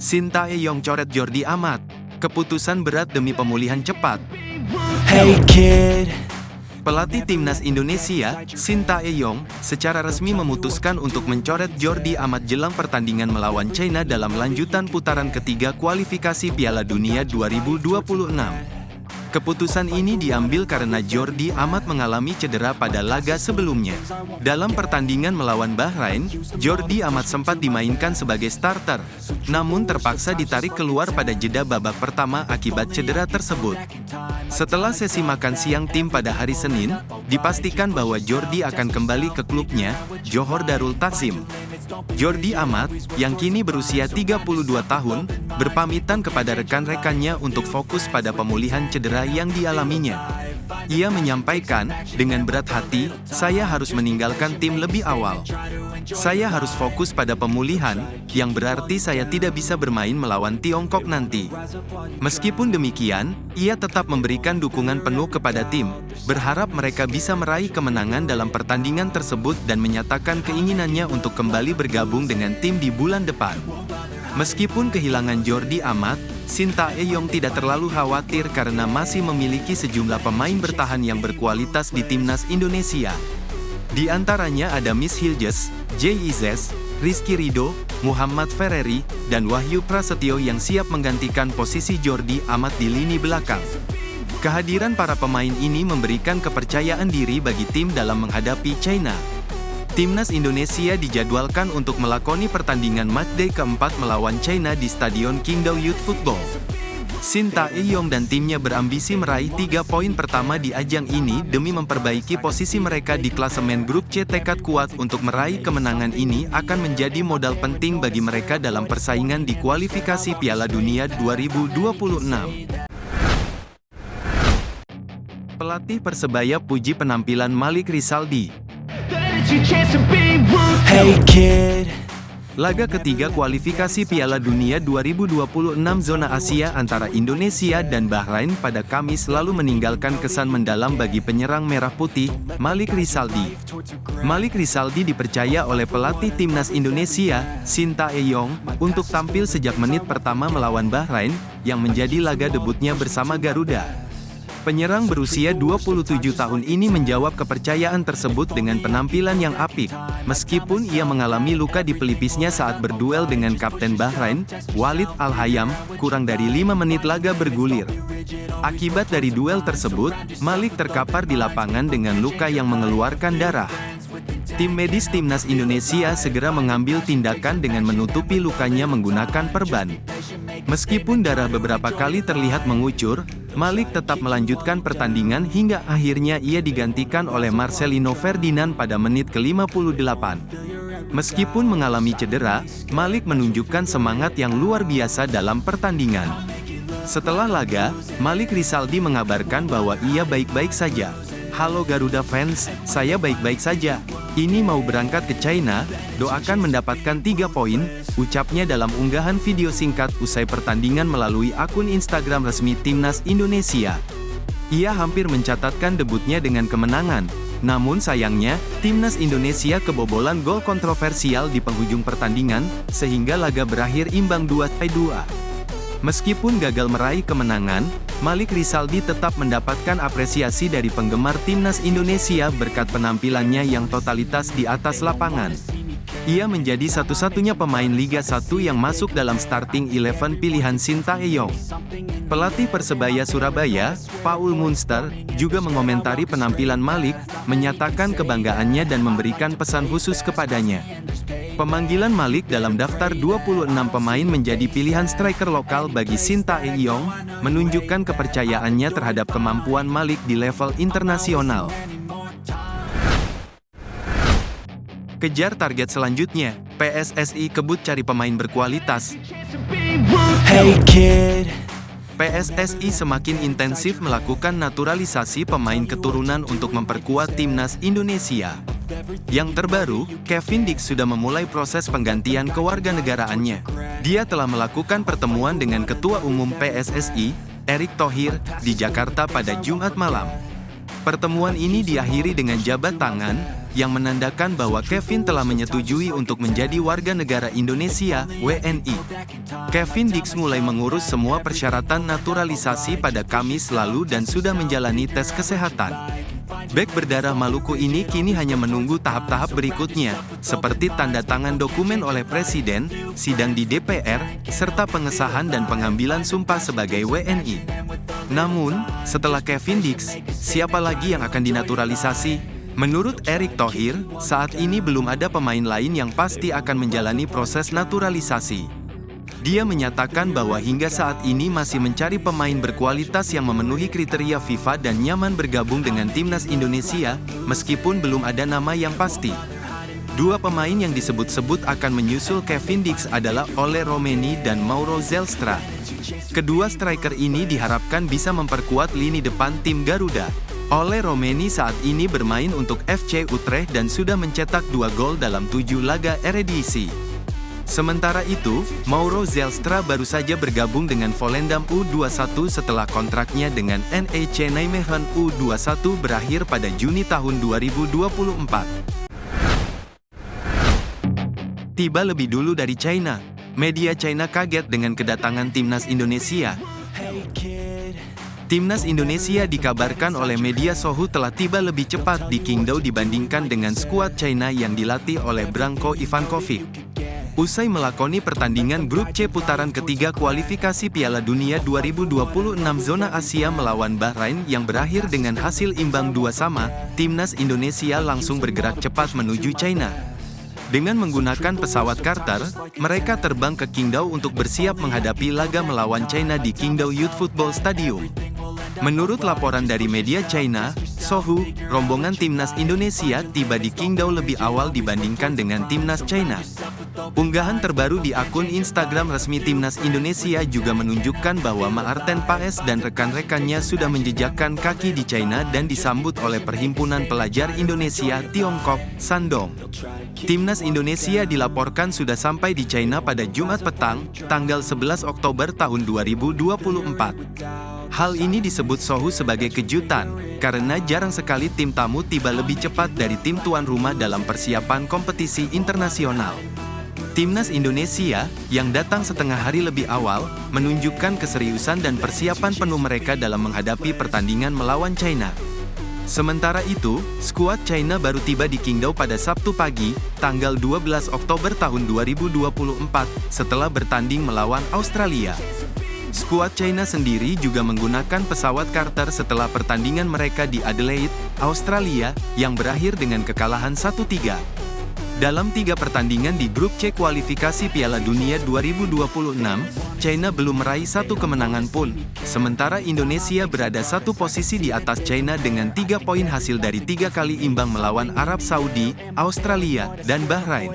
Sintayong coret Jordi Amat. Keputusan berat demi pemulihan cepat. Hey kid. Pelatih timnas Indonesia, Sintayong, secara resmi memutuskan untuk mencoret Jordi Amat jelang pertandingan melawan China dalam lanjutan putaran ketiga kualifikasi Piala Dunia 2026. Keputusan ini diambil karena Jordi Amat mengalami cedera pada laga sebelumnya. Dalam pertandingan melawan Bahrain, Jordi Amat sempat dimainkan sebagai starter, namun terpaksa ditarik keluar pada jeda babak pertama akibat cedera tersebut. Setelah sesi makan siang tim pada hari Senin, dipastikan bahwa Jordi akan kembali ke klubnya, Johor Darul Takzim. Jordi Amat, yang kini berusia 32 tahun, berpamitan kepada rekan-rekannya untuk fokus pada pemulihan cedera yang dialaminya. Ia menyampaikan, dengan berat hati, saya harus meninggalkan tim lebih awal. Saya harus fokus pada pemulihan, yang berarti saya tidak bisa bermain melawan Tiongkok nanti. Meskipun demikian, ia tetap memberikan dukungan penuh kepada tim, berharap mereka bisa meraih kemenangan dalam pertandingan tersebut dan menyatakan keinginannya untuk kembali bergabung dengan tim di bulan depan. Meskipun kehilangan Jordi Amat, Sintayong tidak terlalu khawatir karena masih memiliki sejumlah pemain bertahan yang berkualitas di timnas Indonesia. Di antaranya ada Miss Hiljes, J.I.Z., Rizky Ridho, Muhammad Ferreri, dan Wahyu Prasetyo yang siap menggantikan posisi Jordi Amat di lini belakang. Kehadiran para pemain ini memberikan kepercayaan diri bagi tim dalam menghadapi China. Timnas Indonesia dijadwalkan untuk melakoni pertandingan matchday keempat melawan China di Stadion Qingdao Youth Football. Sintayong dan timnya berambisi meraih 3 poin pertama di ajang ini demi memperbaiki posisi mereka di klasemen grup C. Tekad kuat untuk meraih kemenangan ini akan menjadi modal penting bagi mereka dalam persaingan di kualifikasi Piala Dunia 2026. Pelatih Persebaya puji penampilan Malik Rizaldi. Hey kid. Laga ketiga kualifikasi Piala Dunia 2026 zona Asia antara Indonesia dan Bahrain pada Kamis lalu meninggalkan kesan mendalam bagi penyerang merah putih, Malik Rizaldi. Malik Rizaldi dipercaya oleh pelatih timnas Indonesia, Sintayong, untuk tampil sejak menit pertama melawan Bahrain, yang menjadi laga debutnya bersama Garuda. Penyerang berusia 27 tahun ini menjawab kepercayaan tersebut dengan penampilan yang apik, meskipun ia mengalami luka di pelipisnya saat berduel dengan Kapten Bahrain, Walid Al-Hayam, kurang dari 5 menit laga bergulir. Akibat dari duel tersebut, Malik terkapar di lapangan dengan luka yang mengeluarkan darah. Tim medis timnas Indonesia segera mengambil tindakan dengan menutupi lukanya menggunakan perban. Meskipun darah beberapa kali terlihat mengucur, Malik tetap melanjutkan pertandingan hingga akhirnya ia digantikan oleh Marcelino Ferdinand pada menit ke-58. Meskipun mengalami cedera, Malik menunjukkan semangat yang luar biasa dalam pertandingan. Setelah laga, Malik Rizaldi mengabarkan bahwa ia baik-baik saja. Halo Garuda fans, saya baik-baik saja. Ini mau berangkat ke China, doakan mendapatkan 3 poin, ucapnya dalam unggahan video singkat usai pertandingan melalui akun Instagram resmi Timnas Indonesia. Ia hampir mencatatkan debutnya dengan kemenangan, namun sayangnya, Timnas Indonesia kebobolan gol kontroversial di penghujung pertandingan, sehingga laga berakhir imbang 2-2. Meskipun gagal meraih kemenangan, Malik Rizaldi tetap mendapatkan apresiasi dari penggemar timnas Indonesia berkat penampilannya yang totalitas di atas lapangan. Ia menjadi satu-satunya pemain Liga 1 yang masuk dalam starting 11 pilihan Sintayong. Pelatih Persebaya Surabaya, Paul Munster, juga mengomentari penampilan Malik, menyatakan kebanggaannya dan memberikan pesan khusus kepadanya. Pemanggilan Malik dalam daftar 26 pemain menjadi pilihan striker lokal bagi Sintayong, menunjukkan kepercayaannya terhadap kemampuan Malik di level internasional. Kejar target selanjutnya, PSSI kebut cari pemain berkualitas. Hey kid. PSSI semakin intensif melakukan naturalisasi pemain keturunan untuk memperkuat timnas Indonesia. Yang terbaru, Kevin Dix sudah memulai proses penggantian kewarganegaraannya. Dia telah melakukan pertemuan dengan Ketua Umum PSSI, Erick Thohir, di Jakarta pada Jumat malam. Pertemuan ini diakhiri dengan jabat tangan, yang menandakan bahwa Kevin telah menyetujui untuk menjadi warga negara Indonesia, WNI. Kevin Dix mulai mengurus semua persyaratan naturalisasi pada Kamis lalu dan sudah menjalani tes kesehatan. Bek berdarah Maluku ini kini hanya menunggu tahap-tahap berikutnya, seperti tanda tangan dokumen oleh Presiden, sidang di DPR, serta pengesahan dan pengambilan sumpah sebagai WNI. Namun, setelah Kevin Dix, siapa lagi yang akan dinaturalisasi? Menurut Erick Thohir, saat ini belum ada pemain lain yang pasti akan menjalani proses naturalisasi. Dia menyatakan bahwa hingga saat ini masih mencari pemain berkualitas yang memenuhi kriteria FIFA dan nyaman bergabung dengan timnas Indonesia, meskipun belum ada nama yang pasti. Dua pemain yang disebut-sebut akan menyusul Kevin Dix adalah Ole Romeni dan Mauro Zelstra. Kedua striker ini diharapkan bisa memperkuat lini depan tim Garuda. Ole Romeni saat ini bermain untuk FC Utrecht dan sudah mencetak 2 gol dalam 7 laga Eredivisie. Sementara itu, Mauro Zelstra baru saja bergabung dengan Volendam U21 setelah kontraknya dengan NEC Nijmegen U21 berakhir pada Juni tahun 2024. Tiba lebih dulu dari China. Media China kaget dengan kedatangan timnas Indonesia. Timnas Indonesia dikabarkan oleh media Sohu telah tiba lebih cepat di Qingdao dibandingkan dengan skuad China yang dilatih oleh Branko Ivankovic. Usai melakoni pertandingan grup C putaran ketiga kualifikasi Piala Dunia 2026 zona Asia melawan Bahrain yang berakhir dengan hasil imbang 2-2, timnas Indonesia langsung bergerak cepat menuju China. Dengan menggunakan pesawat charter, mereka terbang ke Qingdao untuk bersiap menghadapi laga melawan China di Qingdao Youth Football Stadium. Menurut laporan dari media China, Sohu, rombongan timnas Indonesia tiba di Qingdao lebih awal dibandingkan dengan timnas China. Unggahan terbaru di akun Instagram resmi timnas Indonesia juga menunjukkan bahwa Maarten Paes dan rekan-rekannya sudah menjejakkan kaki di China dan disambut oleh Perhimpunan Pelajar Indonesia Tiongkok, Shandong. Timnas Indonesia dilaporkan sudah sampai di China pada Jumat petang, tanggal 11 Oktober tahun 2024. Hal ini disebut Sohu sebagai kejutan, karena jarang sekali tim tamu tiba lebih cepat dari tim tuan rumah dalam persiapan kompetisi internasional. Timnas Indonesia, yang datang setengah hari lebih awal, menunjukkan keseriusan dan persiapan penuh mereka dalam menghadapi pertandingan melawan China. Sementara itu, skuad China baru tiba di Qingdao pada Sabtu pagi, tanggal 12 Oktober tahun 2024, setelah bertanding melawan Australia. Skuad China sendiri juga menggunakan pesawat charter setelah pertandingan mereka di Adelaide, Australia, yang berakhir dengan kekalahan 1-3. Dalam 3 pertandingan di grup C kualifikasi Piala Dunia 2026, China belum meraih 1 kemenangan pun, sementara Indonesia berada 1 posisi di atas China dengan 3 poin hasil dari 3 kali imbang melawan Arab Saudi, Australia, dan Bahrain.